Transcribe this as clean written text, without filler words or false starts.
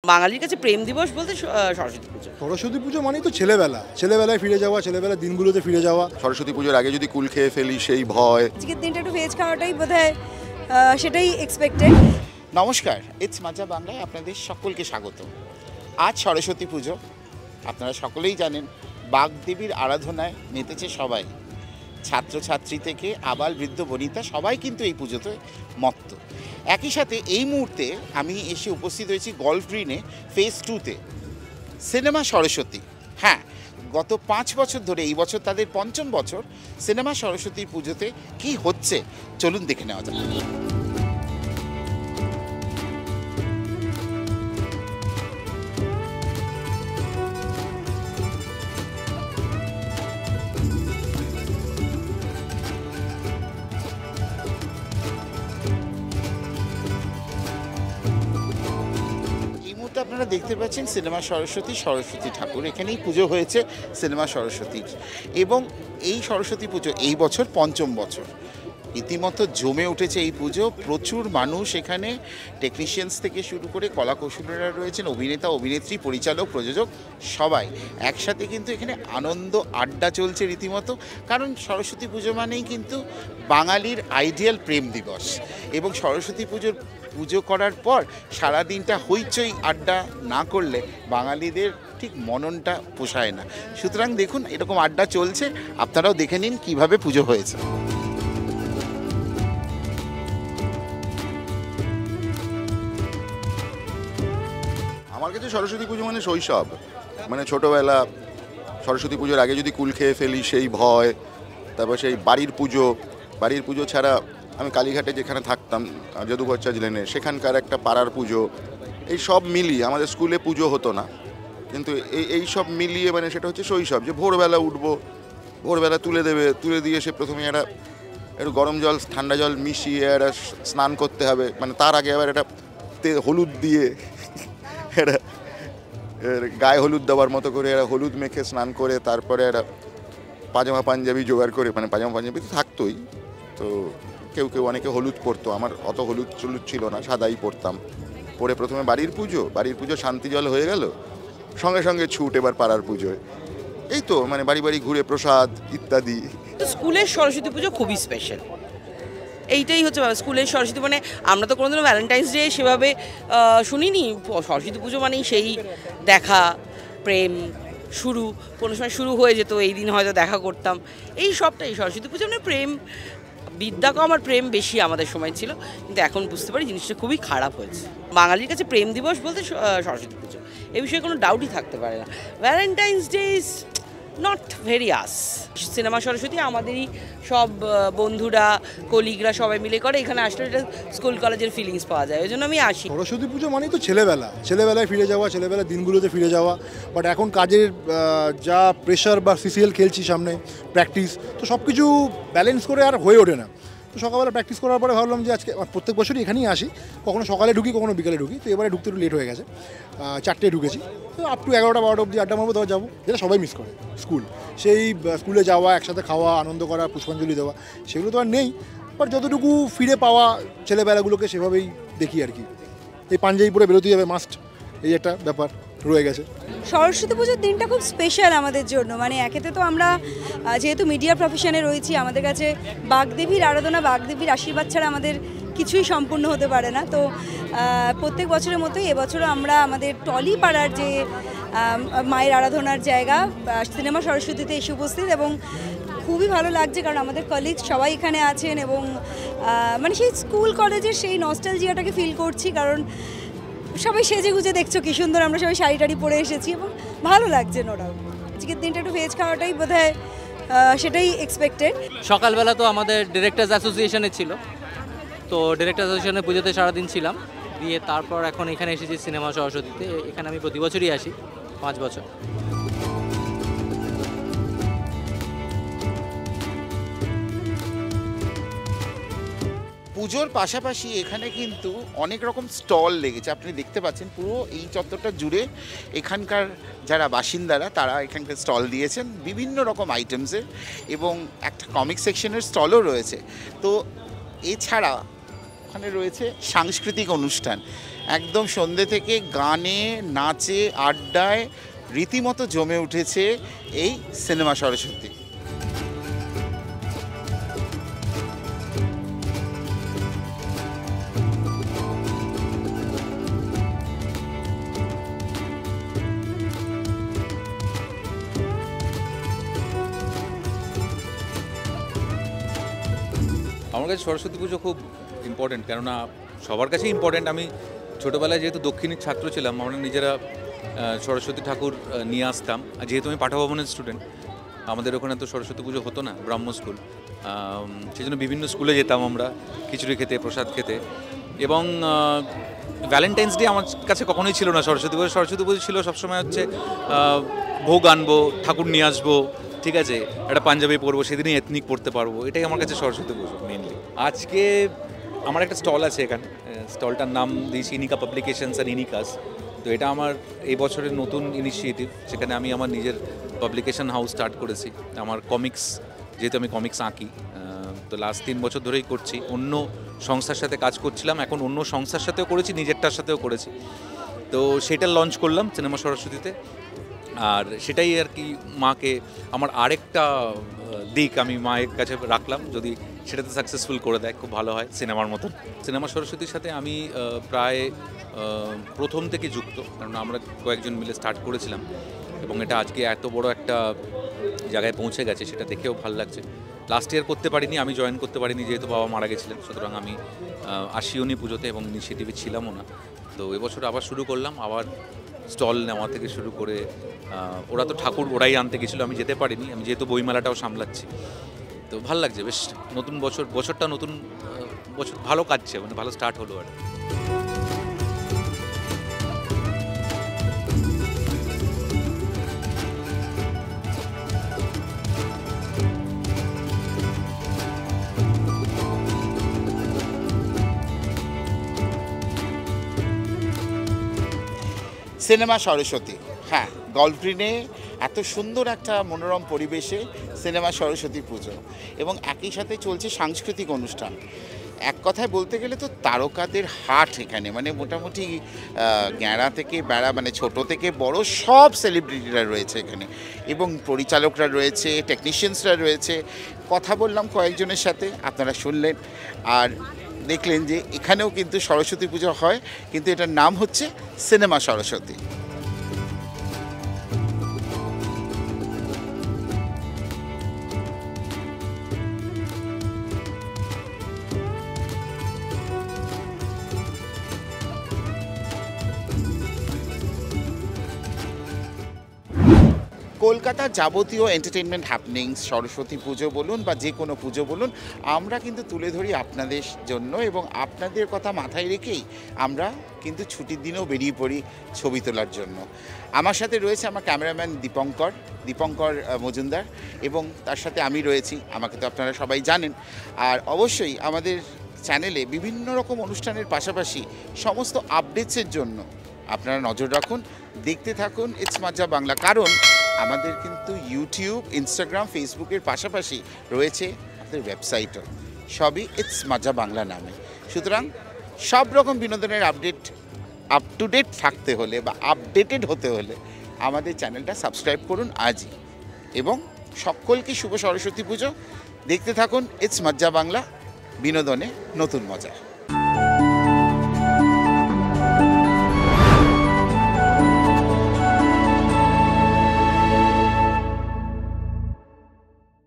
বাঙালির কাছে প্রেম দিবস বলতে সরস্বতী পুজো। সরস্বতী পুজো মানেই তো ছেলেবেলায় ফিরে যাওয়া, ছেলেবেলার দিনগুলোতে ফিরে যাওয়া। সরস্বতী পুজোর আগে যদি কুল খেয়ে ফেলি সেই ভয়। আজকের দিনটা একটু ভেজ খাওয়াটাই বোধহয় সেটাই এক্সপেক্টেড। নমস্কার, ইটস মাজা বাংলায় আপনাদের সকলকে স্বাগত। আজ সরস্বতী পুজো, আপনারা সকলেই জানেন বাগদেবীর আরাধনায় মেতেছে সবাই, ছাত্রছাত্রী থেকে আবাল বৃদ্ধ বনিতা সবাই কিন্তু এই পুজোতে মত্ত। একই সাথে এই মুহূর্তে আমি এসে উপস্থিত হয়েছি গল্ফ গ্রিনে ফেজ 2-তে সিনেমা সরস্বতী। হ্যাঁ, গত 5 বছর ধরে এই বছর তাদের 5ম বছর সিনেমা সরস্বতীর পুজোতে কি হচ্ছে চলুন দেখে নেওয়া যাক। আপনারা দেখতে পাচ্ছেন সিনেমা সরস্বতী ঠাকুর, এখানেই পুজো হয়েছে সিনেমা সরস্বতীর, এবং এই সরস্বতী পুজো এই বছর 5ম বছর। রীতিমতো জমে উঠেছে এই পুজো, প্রচুর মানুষ এখানে, টেকনিশিয়ানস থেকে শুরু করে কলাকৌশলীরা রয়েছেন, অভিনেতা অভিনেত্রী পরিচালক প্রযোজক সবাই একসাথে কিন্তু এখানে আনন্দ আড্ডা চলছে রীতিমতো। কারণ সরস্বতী পুজো মানেই কিন্তু বাঙালির আইডিয়াল প্রেম দিবস, এবং সরস্বতী পুজো করার পর সারাদিনটা হইচই আড্ডা না করলে বাঙালিদের ঠিক মননটা পোষায় না। সুতরাং দেখুন এরকম আড্ডা চলছে, আপনারাও দেখে নিন কিভাবে পুজো হয়েছে। আমার কাছে সরস্বতী পুজো মানে শৈশব, মানে ছোটোবেলা। সরস্বতী পুজোর আগে যদি কুল খেয়ে ফেলি সেই ভয়, তারপর সেই বাড়ির পুজো ছাড়া আমি কালীঘাটে যেখানে থাকতাম যদুঘর চার্চ লেনে, সেখানকার একটা পাড়ার পুজো, এই সব মিলিয়ে আমাদের স্কুলে পুজো হতো না, কিন্তু এই সব মিলিয়ে মানে সেটা হচ্ছে শৈশব। যে ভোরবেলা উঠবো, ভোরবেলা তুলে দিয়ে সে প্রথমে একটু গরম জল ঠান্ডা জল মিশিয়ে একটা স্নান করতে হবে, মানে তার আগে আবার একটা হলুদ দিয়ে একটা গায়ে হলুদ দেওয়ার মতো করে একটা হলুদ মেখে স্নান করে তারপরে একটা পাজামা পাঞ্জাবি জোগাড় করে, মানে পাজামা পাঞ্জাবি তো থাকতোই, তো কেউ অনেকে হলুদ পরতো, আমার অত হলুদ ছিল না, সাদাই পরতাম। পরে প্রথমে বাড়ির পুজো শান্তি জল হয়ে গেল, সঙ্গে ছুট এবার পাড়ার পুজোয়। এই তো মানে বাড়ি ঘুরে প্রসাদ ইত্যাদি। স্কুলের সরস্বতী পুজো খুবই স্পেশাল, এইটাই হচ্ছে স্কুলের সরস্বতী। মানে আমরা তো কোনোদিনও ভ্যালেন্টাইন্স ডে সেভাবে শুনিনি, সরস্বতী পুজো মানেই সেই দেখা, প্রেম শুরু, কোনো সময় শুরু হয়ে যেত, এই দিন হয়তো দেখা করতাম, এই সবটাই সরস্বতী পুজো। মানে প্রেম, বিদ্যা কম আর প্রেম বেশি আমাদের সময় ছিল, কিন্তু এখন বুঝতে পারি জিনিসটা খুবই খারাপ হয়েছে। বাঙালির কাছে প্রেম দিবস বলতে সরস্বতী পুজো, এ বিষয়ে কোনো ডাউটই থাকতে পারে না। Valentine's day is not very us. Cinema Saraswati আমাদেরই সব বন্ধুরা কলিগরা সবাই মিলে করে, এখানে আসলে এটা স্কুল কলেজের ফিলিংস পাওয়া যায়, ওই জন্য আমি আসি। সরস্বতী পুজো মানেই তো ছেলেবেলায় ফিরে যাওয়া, ছেলেবেলার দিনগুলোতে ফিরে যাওয়া। বাট এখন কাজের যা প্রেশার বা সিসিএল খেলছি সামনে, প্র্যাকটিস, তো সব কিছু ব্যালেন্স করে আর হয়ে ওঠে না। তো সকালবেলা প্র্যাকটিস করার পরে ভাবলাম যে আজকে প্রত্যেক বছরই এখানেই আসি, কখনো সকালে ঢুকি কখনো বিকালে ঢুকি, তো এবারে ঢুকতে একটু লেট হয়ে গেছে, 4টায় ঢুকেছি, তো আপ টু 11টা-12টা অবধি আড্ডা মারবো, যাবো, যেটা সবাই মিস করে। সেই স্কুলে যাওয়া, একসাথে খাওয়া, আনন্দ করা, পুষ্পাঞ্জলি দেওয়া, সেগুলো তো আর নেই। বাট যতটুকু ফিরে পাওয়া ছেলেবেলাগুলোকে সেভাবেই দেখি আর কি। এই পাঞ্জাবি পরে বেরোতেই হবে মাস্ট, এই একটা ব্যাপার রয়ে গেছে। সরস্বতী পুজোর দিনটা খুব স্পেশাল আমাদের জন্য। মানে একেতে তো আমরা যেহেতু মিডিয়া প্রফেশনে রয়েছি, আমাদের কাছে বাগদেবীর আরাধনা, বাগদেবীর আশীর্বাদ ছাড়া আমাদের কিছুই সম্পূর্ণ হতে পারে না। তো প্রত্যেক বছরের মতোই এবছরও আমরা আমাদের টলিপাড়ার যে মায়ের আরাধনার জায়গা সিনেমা সরস্বতীতে এসে উপস্থিত, এবং খুবই ভালো লাগছে কারণ আমাদের কলিগস সবাই এখানে আছেন, এবং মানে সেই স্কুল কলেজের সেই নস্টালজিয়াটাকে ফিল করছি। কারণ সবাই সেজে গুজে দেখছো কি সুন্দর, আমরা সবাই শাড়ি টাড়ি পরে এসেছি এবং ভালো লাগছে নো ডাউট। আজকের দিনটা একটু ভেজ খাওয়াটাই বোধহয় সেটাই এক্সপেক্টেড। সকালবেলা তো আমাদের ডিরেক্টর্স অ্যাসোসিয়েশনে ছিল, তো ডিরেক্টর অ্যাসোসিয়েশনে পুজোতে সারাদিন ছিলাম, দিয়ে তারপর এখন এখানে এসেছি সিনেমা সরস্বতীতে। এখানে আমি প্রতি বছরই আসি, 5 বছর। পুজোর পাশাপাশি এখানে কিন্তু অনেক রকম স্টল লেগেছে, আপনি দেখতে পাচ্ছেন পুরো এই চত্বরটা জুড়ে এখানকার যারা বাসিন্দারা তারা এখানকার স্টল দিয়েছেন বিভিন্ন রকম আইটেমসের, এবং একটা কমিক সেকশনের স্টলও রয়েছে। তো এছাড়া ওখানে রয়েছে সাংস্কৃতিক অনুষ্ঠান, একদম সন্ধ্যে থেকে গানে, নাচে, আড্ডায় রীতিমতো জমে উঠেছে এই সিনেমা সরস্বতী। আমার কাছে সরস্বতী পুজো খুব ইম্পর্টেন্ট, কেননা সবার কাছেই ইম্পর্টেন্ট। আমি ছোটোবেলায় যেহেতু দক্ষিণের ছাত্র ছিলাম, আমরা নিজেরা সরস্বতী ঠাকুর নিয়ে আসতাম। আর যেহেতু আমি পাঠভবনের স্টুডেন্ট, আমাদের ওখানে তো সরস্বতী পুজো হতো না, ব্রাহ্ম স্কুল, সেই জন্য বিভিন্ন স্কুলে যেতাম আমরা খিচুড়ি খেতে, প্রসাদ খেতে। এবং ভ্যালেন্টাইন্স ডে আমার কাছে কখনোই ছিল না সরস্বতী পুজো। সরস্বতী পুজো ছিল সবসময় হচ্ছে ভোগ আনবো, ঠাকুর নিয়ে আসবো, ঠিক আছে, একটা পাঞ্জাবি পরবো, সেদিনই এথনিক পরতে পারবো, এটাই আমার কাছে সরস্বতী পুজো মেনলি। আজকে আমার একটা স্টল আছে এখানে, স্টলটার নাম দিয়েছি ইনিকা পাবলিকেশনস অ্যান্ড ইনিকাস। তো এটা আমার এই বছরের নতুন ইনিশিয়েটিভ, সেখানে আমি আমার নিজের পাবলিকেশন হাউস স্টার্ট করেছি। আমার কমিক্স, যেহেতু আমি কমিক্স আঁকি, তো লাস্ট 3 বছর ধরেই করছি। অন্য সংস্থার সাথে কাজ করছিলাম, এখন অন্য সংস্থার সাথেও করেছি, নিজেরটার সাথেও করেছি। তো সেটা লঞ্চ করলাম সিনেমা সরস্বতীতে। আর সেটাই আর কি মাকে, আমার আরেকটা দিক আমি মায়ের কাছে রাখলাম, যদি সেটাতে সাকসেসফুল করে দেয় খুব ভালো হয়, সিনেমার মতন। সিনেমা সরস্বতীর সাথে আমি প্রায় প্রথম থেকে যুক্ত, কারণ আমরা কয়েকজন মিলে স্টার্ট করেছিলাম এবং এটা আজকে এত বড় একটা জায়গায় পৌঁছে গেছে, সেটা দেখেও ভালো লাগছে। লাস্ট ইয়ার করতে পারিনি, আমি জয়েন করতে পারিনি যেহেতু বাবা মারা গেছিলেন, সুতরাং আমি আসিওনি পুজোতে এবং ইনিশিয়েটিভে ছিলামও না। তো এবছর আবার শুরু করলাম, আবার স্টল নেওয়া থেকে শুরু করে, ওরা তো ঠাকুর ওরাই আনতে গেছিলো, আমি যেতে পারিনি, আমি যেহেতু বইমেলাটাও সামলাচ্ছি। তো ভালো লাগছে, বেশ নতুন বছরটা নতুন বছর ভালো কাটছে, মানে ভালো স্টার্ট হলো আর। সিনেমা সরস্বতী, হ্যাঁ, গল্ফ গ্রিনে এত সুন্দর একটা মনোরম পরিবেশে সিনেমা সরস্বতী পুজো, এবং একই সাথে চলছে সাংস্কৃতিক অনুষ্ঠান। এক কথায় বলতে গেলে তো তারকাদের হাট এখানে, মানে মোটামুটি গ্যাঁড়া থেকে বেড়া, মানে ছোট থেকে বড় সব সেলিব্রিটিরা রয়েছে এখানে, এবং পরিচালকরা রয়েছে, টেকনিশিয়ানসরা রয়েছে। কথা বললাম কয়েকজনের সাথে, আপনারা শুনলেন আর দেখলেন যে এখানেও কিন্তু সরস্বতী পুজো হয়, কিন্তু এটার নাম হচ্ছে সিনেমা সরস্বতী। কলকাতার যাবতীয় এন্টারটেনমেন্ট হ্যাপনিংস, সরস্বতী পুজো বলুন বা যে কোনো পুজো বলুন, আমরা কিন্তু তুলে ধরি আপনাদের জন্য, এবং আপনাদের কথা মাথায় রেখেই আমরা কিন্তু ছুটির দিনেও বেরিয়ে পড়ি ছবি তোলার জন্য। আমার সাথে রয়েছে আমার ক্যামেরাম্যান দীপঙ্কর মজুমদার, এবং তার সাথে আমি রয়েছি, আমাকে তো আপনারা সবাই জানেন। আর অবশ্যই আমাদের চ্যানেলে বিভিন্ন রকম অনুষ্ঠানের পাশাপাশি সমস্ত আপডেটসের জন্য আপনারা নজর রাখুন, দেখতে থাকুন ইটস মজ্জা বাংলা। কারণ আমাদের কিন্তু ইউটিউব, ইনস্টাগ্রাম, ফেসবুকের পাশাপাশি রয়েছে আমাদের ওয়েবসাইটও, সবই ইটস মজ্জা বাংলা নামে। সুতরাং সব রকম বিনোদনের আপডেট আপ টু ডেট থাকতে হলে বা আপডেটেড হতে হলে আমাদের চ্যানেলটা সাবস্ক্রাইব করুন আজই। এবং সকলকে শুভ সরস্বতী পুজো। দেখতে থাকুন ইটস মজ্জা বাংলা, বিনোদনে নতুন মজা।